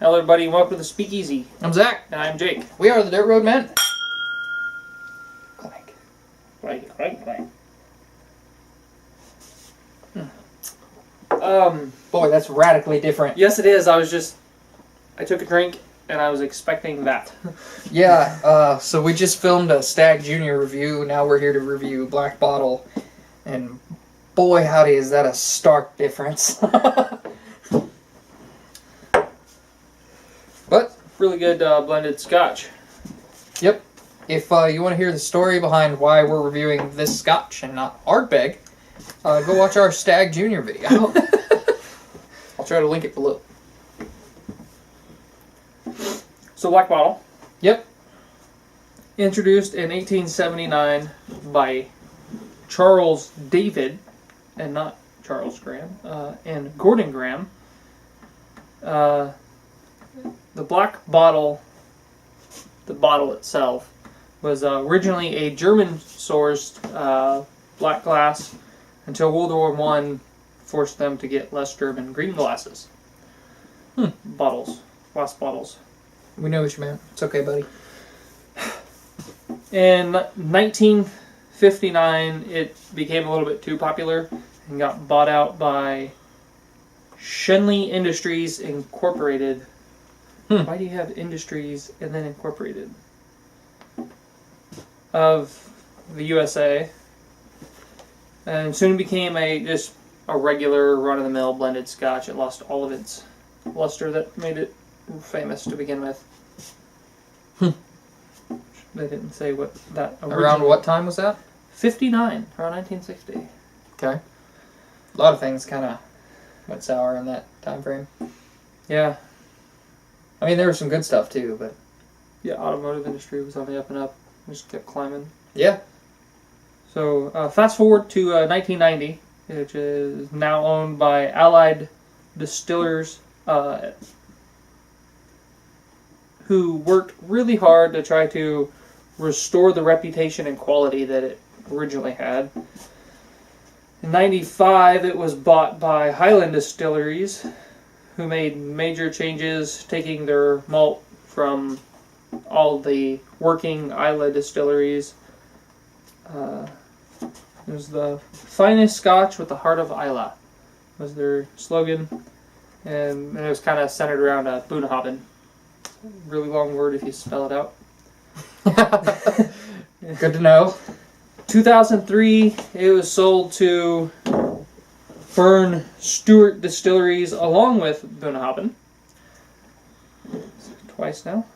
Hello everybody and welcome to the Speakeasy. I'm Zach. And I'm Jake. We are the Dirt Road Men. Clank. Clank, clank, clank. Boy, that's radically different. Yes it is. I took a drink and I was expecting that. Yeah, so we just filmed a Stag Junior review. Now we're here to review Black Bottle. And boy, howdy, is that a stark difference. But, Really good blended scotch. yep. If you want to hear the story behind why we're reviewing this scotch and not Ardbeg, go watch our Stag Junior video. I'll try to link it below. So Black Bottle, Yep. introduced in 1879 by Charles David, and not Charles Graham, and Gordon Graham. The Black Bottle, the bottle itself, was originally a German-sourced black glass until World War I forced them to get less German green glasses. Bottles. Glass bottles. We know what you meant. It's okay, buddy. In 1959, it became a little bit too popular and got bought out by Shenley Industries Incorporated. Why do you have Industries and then Incorporated? Of the USA. And soon became just a regular run-of-the-mill blended scotch. It lost all of its luster that made it famous to begin with. They didn't say what that Around what time was that? 59, around 1960. Okay. A lot of things kind of went sour in that time frame. Yeah. I mean, there was some good stuff too, but Yeah, automotive industry was on the up and up. Just kept climbing. yeah. So, fast forward to 1990, which is now owned by Allied Distillers, who worked really hard to try to restore the reputation and quality that it originally had. In 95, it was bought by Highland Distilleries, who made major changes, taking their malt from all the working Islay distilleries. It was the finest scotch with the heart of Islay, was their slogan. And it was kind of centered around Bunnahabhain. Really long word if you spell it out. Good to know. 2003, it was sold to Burn Stewart Distilleries along with Bunnahabhain. Twice now.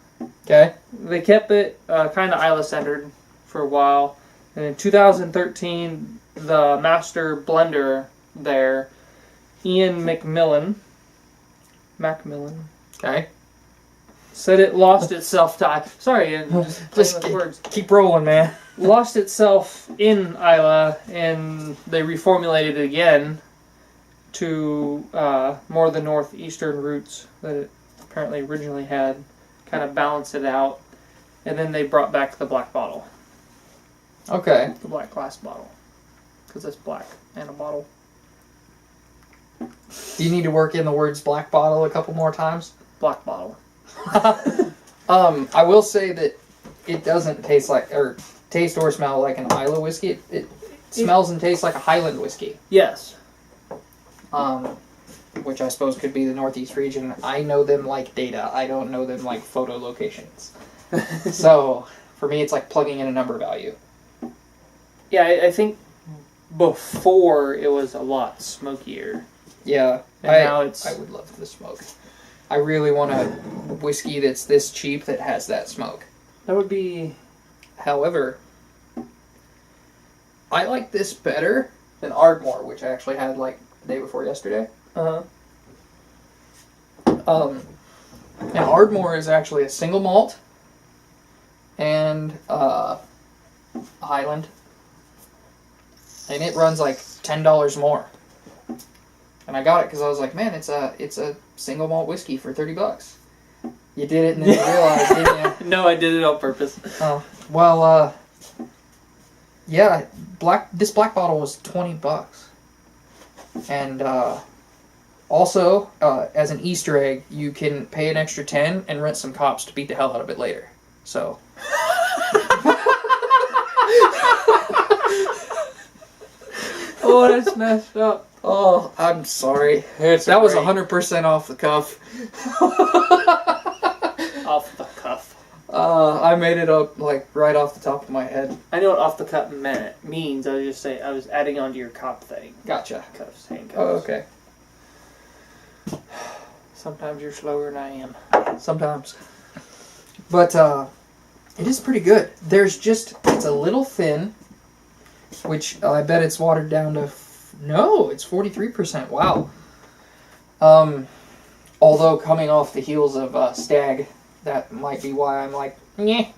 Okay. They kept it kind of Islay-centered for a while. And in 2013, the master blender there, Ian Macmillan, Okay. said it lost itself to... Sorry, Just words. keep rolling, man. Lost itself in Islay, and they reformulated it again to more of the northeastern roots that it apparently originally had, kind of balance it out, and then they brought back the black bottle, Okay. the black glass bottle, because it's black and a bottle. Do you need to work in the words Black Bottle a couple more times? Black bottle. I will say that it doesn't taste or smell like an Islay whiskey. It smells and tastes like a Highland whiskey. Yes. Which I suppose could be the Northeast region. I know them like data. I don't know them like photo locations. So, for me, it's like plugging in a number value. Yeah, I think before it was a lot smokier. Yeah, And now it's... I would love the smoke. I really want a whiskey that's this cheap that has that smoke. That would be... However, I like this better than Ardmore, which I actually had like the day before yesterday. Uh-huh. And Ardmore is actually a single malt and Highland, and it runs like $10 more. And I got it because I was like, man, it's a single malt whiskey for $30. You did it and then you realized, didn't you? No, I did it on purpose. Oh, well, yeah, this black bottle was $20. And Also, as an Easter egg, you can pay an extra 10 and rent some cops to beat the hell out of it later. So. Oh, that's messed up. Oh, I'm sorry. That was 100% off the cuff. Off the cuff. I made it up like right off the top of my head. I know what off the cuff means. I was just saying, I was adding on to your cop thing. Gotcha. Cuffs, handcuffs. Oh, okay. Sometimes you're slower than I am. Sometimes. But it is pretty good. It's a little thin, which I bet it's watered down to... No, it's 43%. Wow. Although coming off the heels of Stag, that might be why I'm like, yeah.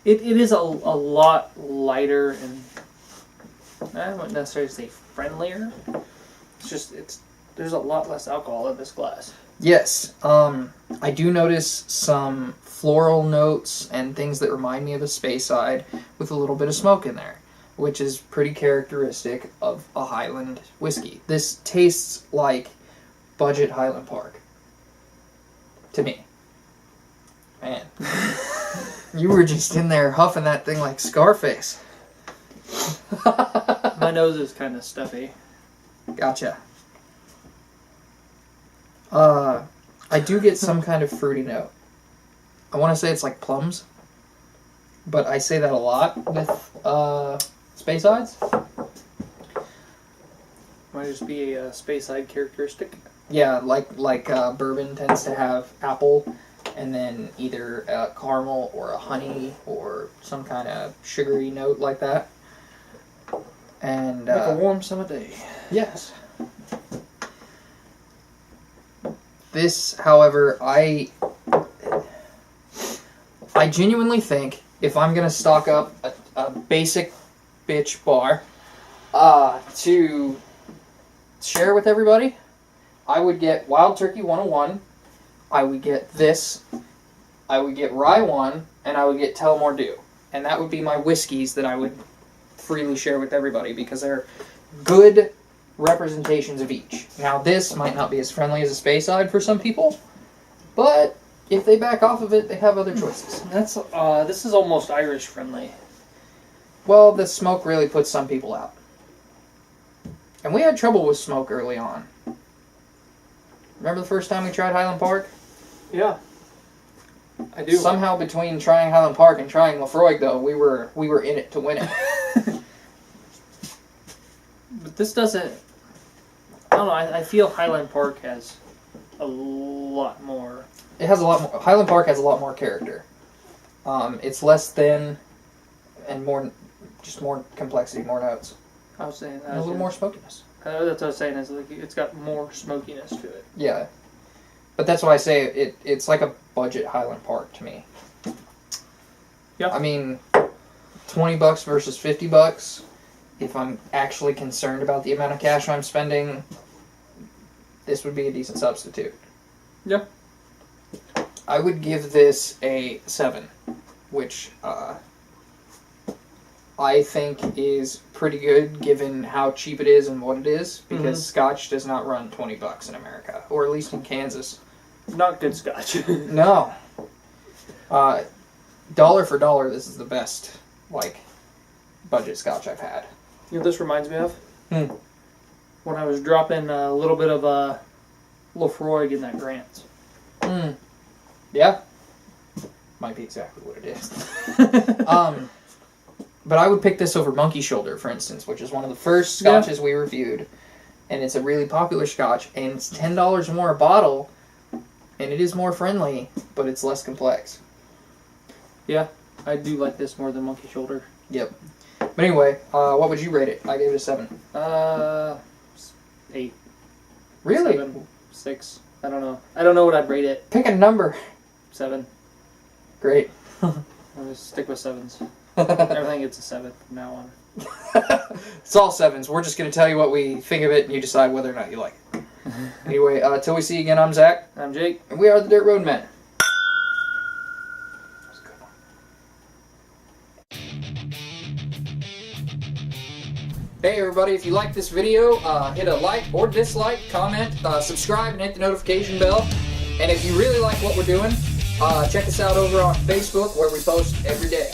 It is a lot lighter and I wouldn't necessarily say friendlier. It's just there's a lot less alcohol in this glass. Yes. I do notice some floral notes and things that remind me of a Speyside with a little bit of smoke in there, which is pretty characteristic of a Highland whiskey. This tastes like budget Highland Park. To me. Man. You were just in there huffing that thing like Scarface. My nose is kind of stuffy. Gotcha. I do get some kind of fruity note. I want to say it's like plums, but I say that a lot with Speysides. Might just be a Speyside characteristic. Yeah, like bourbon tends to have apple, and then either a caramel or a honey or some kind of sugary note like that. And like a warm summer day. Yes. This, however, I genuinely think if I'm going to stock up a basic bitch bar to share with everybody, I would get Wild Turkey 101, I would get this, I would get Rye 1, and I would get Tullamore Dew. And that would be my whiskeys that I would freely share with everybody because they're good representations of each. Now, this might not be as friendly as a Speyside for some people, but if they back off of it, they have other choices. This is almost Irish friendly. Well, the smoke really puts some people out. And we had trouble with smoke early on. Remember the first time we tried Highland Park? Yeah. I do. Somehow between trying Highland Park and trying Lafroig, though, we were in it to win it. But this doesn't... I don't know, I feel Highland Park has a lot more... It has a lot more... Highland Park has a lot more character. It's less thin and more complexity, more notes. I was saying that. And a little more smokiness. That's what I was saying, is like it's got more smokiness to it. Yeah. But that's why I say it's like a budget Highland Park to me. Yeah. I mean, $20 versus $50. If I'm actually concerned about the amount of cash I'm spending, this would be a decent substitute. Yeah. I would give this a 7, which I think is pretty good given how cheap it is and what it is, because Scotch does not run $20 in America, or at least in Kansas. Not good Scotch. No. Dollar for dollar, this is the best, budget Scotch I've had. You know what this reminds me of? When I was dropping a little bit of Lafroig in that Grant's. Yeah. Might be exactly what it is. But I would pick this over Monkey Shoulder, for instance, which is one of the first Scotches we reviewed. And it's a really popular Scotch, and it's $10 more a bottle, and it is more friendly, but it's less complex. Yeah, I do like this more than Monkey Shoulder. Yep. But anyway, what would you rate it? I gave it a 7. 8. Really? 7, 6. I don't know. I don't know what I'd rate it. Pick a number. 7. Great. I'll just stick with 7s. Everything gets a 7 from now on. It's all 7s. We're just going to tell you what we think of it, and you decide whether or not you like it. Anyway, till we see you again, I'm Zach. I'm Jake. And we are the Dirt Road Men. Hey everybody, if you like this video, hit a like or dislike, comment, subscribe, and hit the notification bell. And if you really like what we're doing, check us out over on Facebook where we post every day.